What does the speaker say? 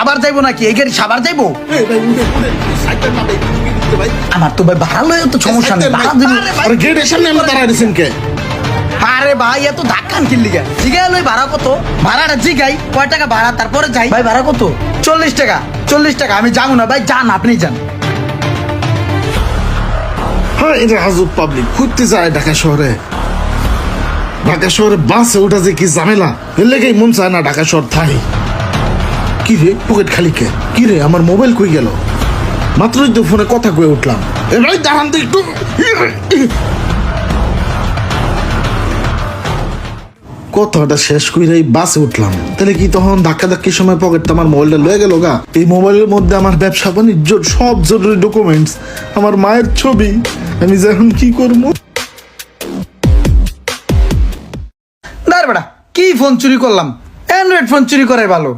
সাবার যাইবো নাকি? এই গাড়ি সাবার যাইবো? আমার তো ভাই ভাড়া লয়ে তো সমস্যা নেই, ভাড়া দিবো। আরে গেটের সামনে আমরা দাঁড়ায় রয়েছেন কে? আরে ভাই এত ধাক্কান কিনলি গা? জিগাই লই ভাড়া কত? ভাড়াটা জিগাই কয় টাকা ভাড়া, তারপরে যাই। ভাই ভাড়া কত? 40 টাকা। 40 টাকা আমি যাবো না ভাই, যান আপনি যান। হ্যাঁ, এটা আজব পাবলিক ঘুরতে যায় ঢাকা শহরে। ঢাকা শহরে বাসে ওঠা যে কি ঝামেলা, এর লেগেই মন চায় না ঢাকা শহর থাই। কি রে পকেট খালি কে? কি রে আমার মোবাইল কই গেল? মাত্রই তো ফোনে কথা কয়ে উঠলাম। এ ভাই দাঁড়ান তো একটু। কথাটা শেষ করে বাসে উঠলাম, তাহলে কি তখন ধাক্কা ধাক্কির সময় পকেট আমার মোবাইলটা লয়ে গেল গা? এই মোবাইলের মধ্যে আমার ব্যবসা বাণিজ্য সব জরুরি ডকুমেন্টস, আমার মায়ের ছবি, আমি যে এখন কি করবো? দাঁড় বেটা, কি ফোন চুরি করলাম? অ্যান্ড্রয়েড ফোন চুরি করাই ভালো।